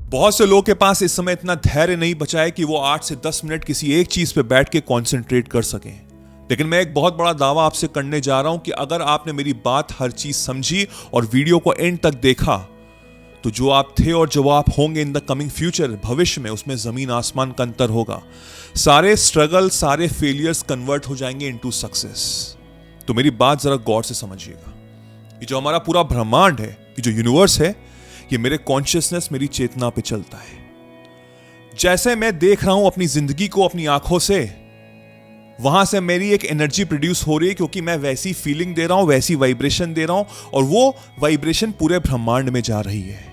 बहुत से लोगों के पास इस समय इतना धैर्य नहीं बचा है कि वो 8 से 10 मिनट किसी एक चीज पे बैठ के कंसंट्रेट कर सकें। लेकिन मैं एक बहुत बड़ा दावा आपसे करने जा रहा हूं कि अगर आपने मेरी बात हर चीज समझी और वीडियो को एंड तक देखा तो जो आप थे और जो आप होंगे इन द कमिंग फ्यूचर, भविष्य में, उसमें जमीन आसमान का अंतर होगा। सारे स्ट्रगल, सारे फेलियर्स कन्वर्ट हो जाएंगे इनटू सक्सेस। तो मेरी बात जरा गौर से समझिएगा। ये जो हमारा पूरा ब्रह्मांड है, ये जो यूनिवर्स है, ये मेरे कॉन्शियसनेस, मेरी चेतना पे चलता है। जैसे मैं देख रहा हूं अपनी जिंदगी को अपनी आंखों से, वहां से मेरी एक एनर्जी प्रोड्यूस हो रही है, क्योंकि मैं वैसी फीलिंग दे रहा हूं, वैसी वाइब्रेशन दे रहा हूं, और वो वाइब्रेशन पूरे ब्रह्मांड में जा रही है।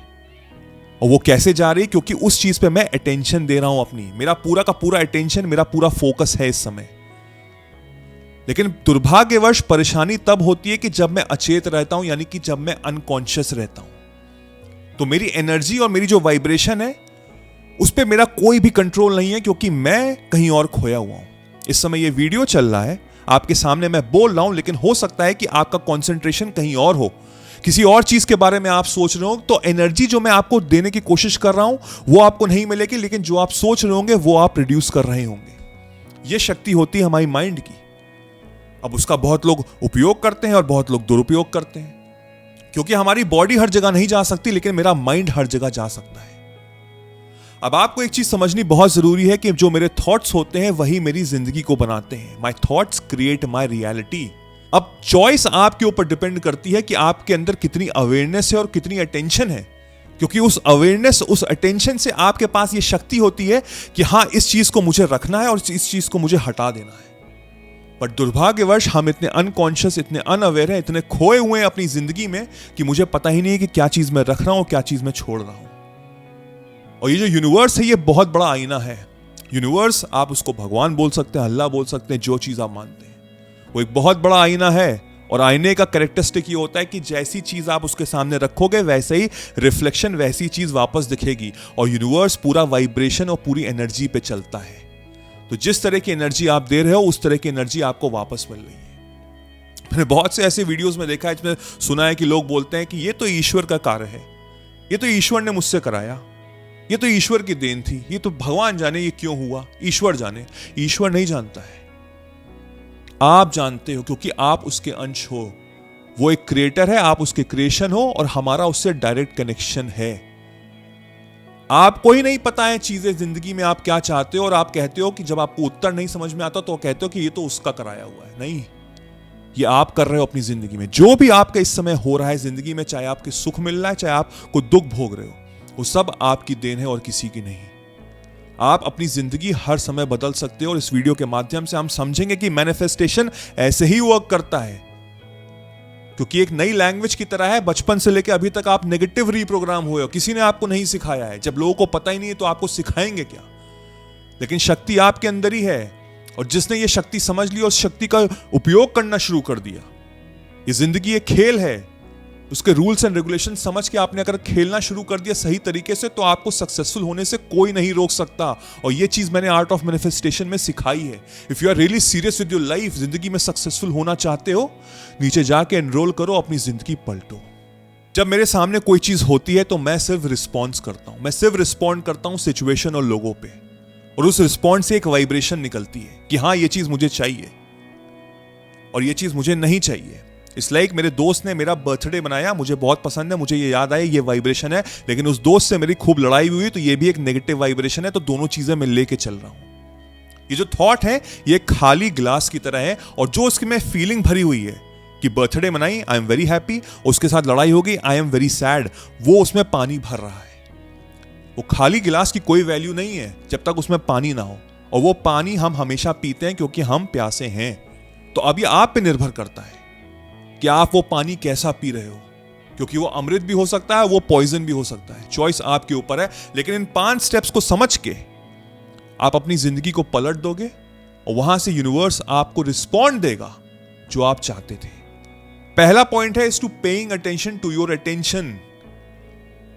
और वो कैसे जा रही है? क्योंकि उस चीज पे मैं अटेंशन दे रहा हूं अपनी। मेरा पूरा का पूरा अटेंशन, मेरा पूरा फोकस है इस समय। लेकिन दुर्भाग्यवश परेशानी तब होती है कि जब मैं अचेत रहता हूं, यानी कि जब मैं अनकॉन्शियस रहता हूं, तो मेरी एनर्जी और मेरी जो वाइब्रेशन है उस पर मेरा कोई भी कंट्रोल नहीं है, क्योंकि मैं कहीं और खोया हुआ हूं। इस समय ये वीडियो चल रहा है, आपके सामने मैं बोल रहा हूं, लेकिन हो सकता है कि आपका कंसंट्रेशन कहीं और हो, किसी और चीज के बारे में आप सोच रहे हो। तो एनर्जी जो मैं आपको देने की कोशिश कर रहा हूं वो आपको नहीं मिलेगी, लेकिन जो आप सोच रहे होंगे वो आप प्रोड्यूस कर रहे होंगे। ये शक्ति होती है हमारी माइंड की। अब उसका बहुत लोग उपयोग करते हैं और बहुत लोग दुरुपयोग करते हैं, क्योंकि हमारी बॉडी हर जगह नहीं जा सकती, लेकिन मेरा माइंड हर जगह जा सकता है। अब आपको एक चीज समझनी बहुत जरूरी है कि जो मेरे थॉट्स होते हैं वही मेरी जिंदगी को बनाते हैं। My thoughts create my reality. अब चॉइस आपके ऊपर डिपेंड करती है कि आपके अंदर कितनी अवेयरनेस है और कितनी अटेंशन है, क्योंकि उस अवेयरनेस, उस अटेंशन से आपके पास ये शक्ति होती है कि हां, इस चीज को मुझे रखना है और इस चीज को मुझे हटा देना है। पर दुर्भाग्यवश हम इतने अनकॉन्शियस, इतने अनअवेयर हैं, इतने खोए हुए हैं अपनी जिंदगी में कि मुझे पता ही नहीं है कि क्या चीज मैं रख रहा हूं, क्या चीज मैं छोड़ रहा हूं। और ये जो यूनिवर्स है, ये बहुत बड़ा आईना है। यूनिवर्स, आप उसको भगवान बोल सकते हैं, अल्लाह बोल सकते हैं, जो चीज आप मानते हैं, वो एक बहुत बड़ा आईना है। और आईने का कैरेक्टरिस्टिक ये होता है कि जैसी चीज आप उसके सामने रखोगे वैसे ही रिफ्लेक्शन, वैसी चीज वापस दिखेगी। और यूनिवर्स पूरा वाइब्रेशन और पूरी एनर्जी पे चलता है। तो जिस तरह की एनर्जी आप दे रहे हो, उस तरह की एनर्जी आपको वापस मिल रही है। मैंने बहुत से ऐसे वीडियोस में देखा है, इसमें सुना है कि लोग बोलते हैं कि ये तो ईश्वर का कार्य है, ये तो ईश्वर ने मुझसे कराया, ये तो ईश्वर की देन थी, ये तो भगवान जाने ये क्यों हुआ, ईश्वर जाने। ईश्वर नहीं जानता है, आप जानते हो, क्योंकि आप उसके अंश हो। वो एक क्रिएटर है, आप उसके क्रिएशन हो, और हमारा उससे डायरेक्ट कनेक्शन है। आपको ही नहीं पता है चीजें जिंदगी में आप क्या चाहते हो, और आप कहते हो कि जब आपको उत्तर नहीं समझ में आता तो कहते हो कि ये तो उसका कराया हुआ है। नहीं, ये आप कर रहे हो अपनी जिंदगी में। जो भी आपका इस समय हो रहा है जिंदगी में, चाहे आपके सुख मिल रहा है, चाहे आप कोई दुख भोग रहे हो, वो सब आपकी देन है और किसी की नहीं। आप अपनी जिंदगी हर समय बदल सकते हो, और इस वीडियो के माध्यम से हम समझेंगे कि मैनिफेस्टेशन ऐसे ही वर्क करता है, क्योंकि एक नई लैंग्वेज की तरह है। बचपन से लेकर अभी तक आप नेगेटिव रीप्रोग्राम हुए हो, किसी ने आपको नहीं सिखाया है। जब लोगों को पता ही नहीं है तो आपको सिखाएंगे क्या? लेकिन शक्ति आपके अंदर ही है, और जिसने ये शक्ति समझ ली और उस शक्ति का उपयोग करना शुरू कर दिया, ये जिंदगी एक खेल है, उसके रूल्स एंड रेगुलेशन समझ के आपने अगर खेलना शुरू कर दिया सही तरीके से, तो आपको सक्सेसफुल होने से कोई नहीं रोक सकता। और ये चीज मैंने आर्ट ऑफ मैनिफेस्टेशन में सिखाई है। If you are really serious with your life, जिंदगी में सक्सेसफुल होना चाहते हो, नीचे जाके एनरोल करो, अपनी जिंदगी पलटो। जब मेरे सामने कोई चीज होती है तो मैं सिर्फ रिस्पॉन्स करता हूं, मैं सिर्फ रिस्पॉन्ड करता हूं सिचुएशन और लोगों पे, और उस रिस्पॉन्स से एक वाइब्रेशन निकलती है कि हाँ, ये चीज मुझे चाहिए और ये चीज मुझे नहीं चाहिए। इसलिए मेरे दोस्त ने मेरा बर्थडे बनाया, मुझे बहुत पसंद है, मुझे ये याद आया, ये वाइब्रेशन है, लेकिन उस दोस्त से मेरी खूब लड़ाई हुई, तो ये भी एक नेगेटिव वाइब्रेशन है। तो दोनों चीजें मैं लेके चल रहा हूं। ये जो थॉट है, ये खाली ग्लास की तरह है, और जो उसकी में फीलिंग भरी हुई है कि बर्थडे मनाई, आई एम वेरी हैप्पी, उसके साथ लड़ाई हो गई, आई एम वेरी सैड, वो उसमें पानी भर रहा है। वो खाली गिलास की कोई वैल्यू नहीं है जब तक उसमें पानी ना हो, और वो पानी हम हमेशा पीते हैं क्योंकि हम प्यासे हैं। तो अब ये आप पे निर्भर करता है कि आप वो पानी कैसा पी रहे हो, क्योंकि वो अमृत भी हो सकता है, वो पॉइजन भी हो सकता है। चॉइस आपके ऊपर है। लेकिन इन 5 स्टेप्स को समझ के आप अपनी जिंदगी को पलट दोगे, और वहां से यूनिवर्स आपको रिस्पॉन्ड देगा जो आप चाहते थे। पहला पॉइंट है, is to paying attention to your attention.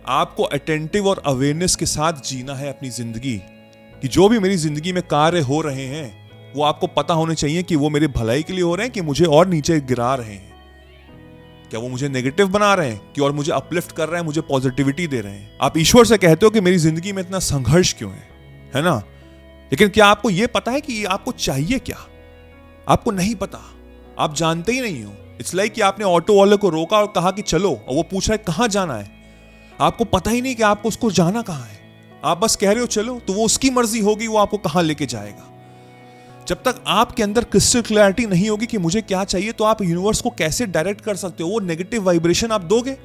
आपको अटेंटिव और अवेयरनेस के साथ जीना है अपनी जिंदगी, कि जो भी मेरी जिंदगी में कार्य हो रहे हैं वो आपको पता होने चाहिए कि वो मेरे भलाई के लिए हो रहे हैं कि मुझे और नीचे गिरा रहे हैं। क्या वो मुझे नेगेटिव बना रहे हैं कि और मुझे अपलिफ्ट कर रहे हैं, मुझे पॉजिटिविटी दे रहे हैं? आप ईश्वर से कहते हो कि मेरी जिंदगी में इतना संघर्ष क्यों है ना? लेकिन क्या आपको यह पता है कि आपको चाहिए क्या? आपको नहीं पता, आप जानते ही नहीं हो। इट्स लाइक कि आपने ऑटो वाले को रोका और कहा कि चलो, और वो पूछ रहा है कहां जाना है। आपको पता ही नहीं कि आपको उसको जाना कहां है, आप बस कह रहे हो चलो, तो वो उसकी मर्जी होगी, वो आपको कहां लेके जाएगा। जब तक आपके अंदर क्रिस्टल क्लैरिटी नहीं होगी कि मुझे क्या चाहिए, तो आप यूनिवर्स को कैसे डायरेक्ट कर सकते हो? वो नेगेटिव वाइब्रेशन आप दोगे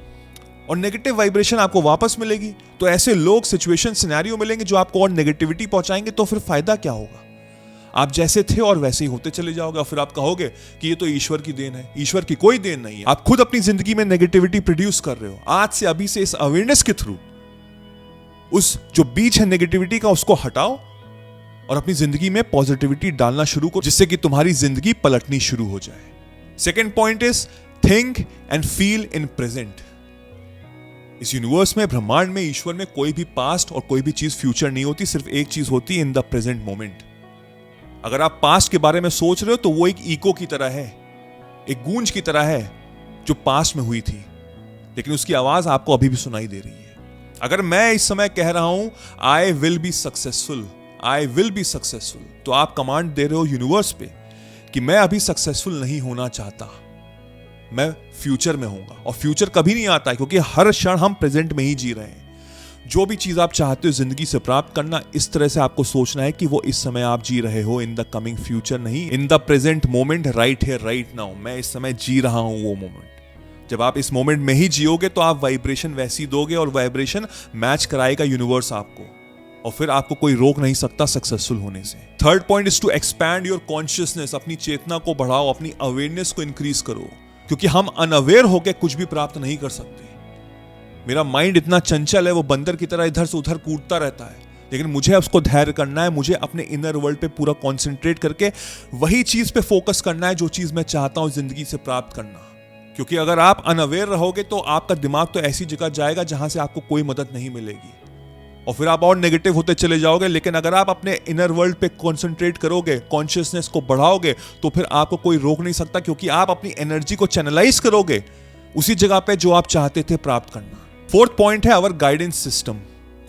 और नेगेटिव वाइब्रेशन आपको वापस मिलेगी। तो ऐसे लोग, सिचुएशन, सिनेरियो मिलेंगे जो आपको और नेगेटिविटी पहुंचाएंगे। तो फिर फायदा क्या होगा? आप जैसे थे और वैसे ही होते चले जाओगे, और फिर आप कहोगे कि ये तो ईश्वर की देन है। ईश्वर की कोई देन नहीं है, आप खुद अपनी जिंदगी में नेगेटिविटी प्रोड्यूस कर रहे हो। आज से, अभी से, इस अवेयरनेस के थ्रू उस जो बीज है नेगेटिविटी का, उसको हटाओ और अपनी जिंदगी में पॉजिटिविटी डालना शुरू करो, जिससे कि तुम्हारी जिंदगी पलटनी शुरू हो जाए। Second point is think and feel in present. इस यूनिवर्स में, ब्रह्मांड में, ईश्वर में कोई भी पास्ट और कोई भी चीज फ्यूचर नहीं होती। सिर्फ एक चीज होती है, इन द प्रेजेंट मोमेंट। अगर आप पास्ट के बारे में सोच रहे हो तो वो एक इको की तरह है, एक गूंज की तरह है जो पास्ट में हुई थी, लेकिन उसकी आवाज आपको अभी भी सुनाई दे रही है। अगर मैं इस समय कह रहा हूं I will be successful, I will be successful, तो आप कमांड दे रहे हो यूनिवर्स पे कि मैं अभी सक्सेसफुल नहीं होना चाहता, मैं फ्यूचर में होऊंगा। और फ्यूचर कभी नहीं आता है, क्योंकि हर क्षण हम प्रेजेंट में ही जी रहे हैं। जो भी चीज आप चाहते हो जिंदगी से प्राप्त करना, इस तरह से आपको सोचना है कि वो इस समय आप जी रहे हो, इन द कमिंग फ्यूचर नहीं, in the present moment, right here right now. मैं इस समय जी रहा हूं वो मोमेंट। जब आप इस मोमेंट में ही जियोगे तो आप वाइब्रेशन वैसी दोगे और वाइब्रेशन मैच कराएगा यूनिवर्स आपको, और फिर आपको कोई रोक नहीं सकता सक्सेसफुल होने से। Third point is to expand your consciousness. अपनी चेतना को बढ़ाओ, अपनी अवेयरनेस को इंक्रीज करो, क्योंकि हम अनअवेयर होकर कुछ भी प्राप्त नहीं कर सकते। मेरा माइंड इतना चंचल है, वो बंदर की तरह इधर से उधर कूदता रहता है, लेकिन मुझे उसको धैर्य करना है। मुझे अपने इनर वर्ल्ड पे पूरा कॉन्सेंट्रेट करके वही चीज पे फोकस करना है जो चीज मैं चाहता हूं जिंदगी से प्राप्त करना। क्योंकि अगर आप अनअवेयर रहोगे तो आपका दिमाग तो ऐसी जगह जाएगा जहां से आपको कोई मदद नहीं मिलेगी, और फिर आप और नेगेटिव होते चले जाओगे। लेकिन अगर आप अपने इनर वर्ल्ड पे कॉन्सेंट्रेट करोगे, कॉन्शियसनेस को बढ़ाओगे, तो फिर आपको कोई रोक नहीं सकता, क्योंकि आप अपनी एनर्जी को चैनलाइज करोगे उसी जगह पे जो आप चाहते थे प्राप्त करना। फोर्थ पॉइंट है आवर गाइडेंस सिस्टम।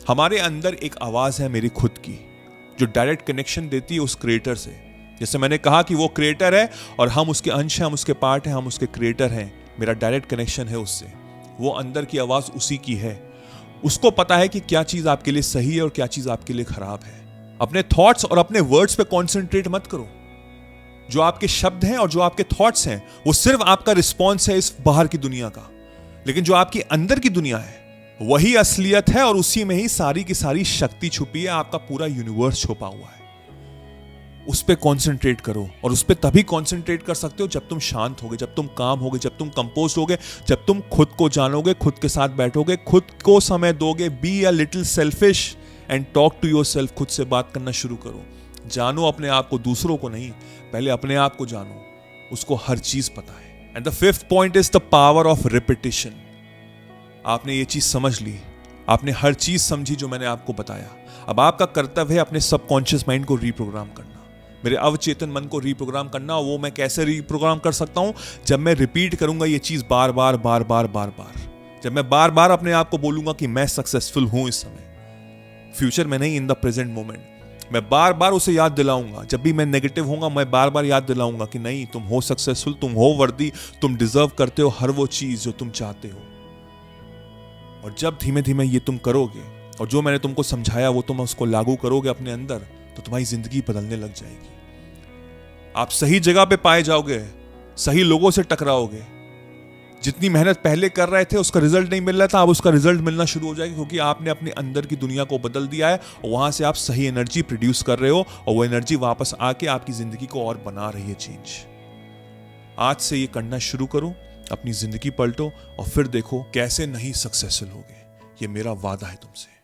हमारे अंदर एक आवाज है मेरी खुद की, जो डायरेक्ट कनेक्शन देती है उस क्रिएटर से। जैसे मैंने कहा कि वो क्रिएटर है और हम उसके अंश हैं, हम उसके पार्ट हैं, हम उसके क्रिएटर हैं। मेरा डायरेक्ट कनेक्शन है उससे, वो अंदर की आवाज उसी की है। उसको पता है कि क्या चीज आपके लिए सही है और क्या चीज आपके लिए खराब है। अपने थॉट्स और अपने वर्ड्स पे कॉन्सेंट्रेट मत करो। जो आपके शब्द हैं और जो आपके थॉट्स हैं, वो सिर्फ आपका रिस्पॉन्स है इस बाहर की दुनिया का, लेकिन जो आपकी अंदर की दुनिया है वही असलियत है, और उसी में ही सारी की सारी शक्ति छुपी है। आपका पूरा यूनिवर्स छुपा हुआ है। उस पे कॉन्सेंट्रेट करो, और उस पे तभी कॉन्सेंट्रेट कर सकते हो जब तुम शांत होगे, जब तुम काम होगे, जब तुम कंपोज होगे, जब तुम खुद को जानोगे, खुद के साथ बैठोगे, खुद को समय दोगे। Be a little selfish and talk to yourself. खुद से बात करना शुरू करो। जानो अपने आप को, दूसरों को नहीं, पहले अपने आप को जानो, उसको हर चीज पता है। And the fifth point is the power of repetition. आपने ये चीज समझ ली, आपने हर चीज समझी जो मैंने आपको बताया। अब आपका कर्तव्य है अपने सबकॉन्शियस माइंड को रीप्रोग्राम करना, मेरे अवचेतन मन को रीप्रोग्राम करना। वो मैं कैसे रीप्रोग्राम कर सकता हूं? जब मैं रिपीट करूंगा ये चीज बार बार बार बार बार बार। जब मैं बार बार अपने आप को बोलूंगा कि मैं सक्सेसफुल हूं इस समय, फ्यूचर में नहीं, इन द प्रेजेंट मोमेंट। मैं बार बार उसे याद दिलाऊंगा। जब भी मैं नेगेटिव होऊंगा, मैं बार बार याद दिलाऊंगा कि नहीं, तुम हो सक्सेसफुल, तुम हो वर्दी, तुम डिजर्व करते हो हर वो चीज जो तुम चाहते हो। और जब धीमे धीमे ये तुम करोगे और जो मैंने तुमको समझाया वो तुम उसको लागू करोगे अपने अंदर, तो तुम्हारी जिंदगी बदलने लग जाएगी। आप सही जगह पे पाए जाओगे, सही लोगों से टकराओगे। जितनी मेहनत पहले कर रहे थे उसका रिजल्ट नहीं मिल रहा था, अब उसका रिजल्ट मिलना शुरू हो जाएगा, क्योंकि आपने अपने अंदर की दुनिया को बदल दिया है और वहां से आप सही एनर्जी प्रोड्यूस कर रहे हो, और वो एनर्जी वापस आके आपकी जिंदगी को और बना रही है चेंज। आज से ये करना शुरू करो, अपनी जिंदगी पलटो, और फिर देखो कैसे नहीं सक्सेसफुल होगे। ये मेरा वादा है तुमसे।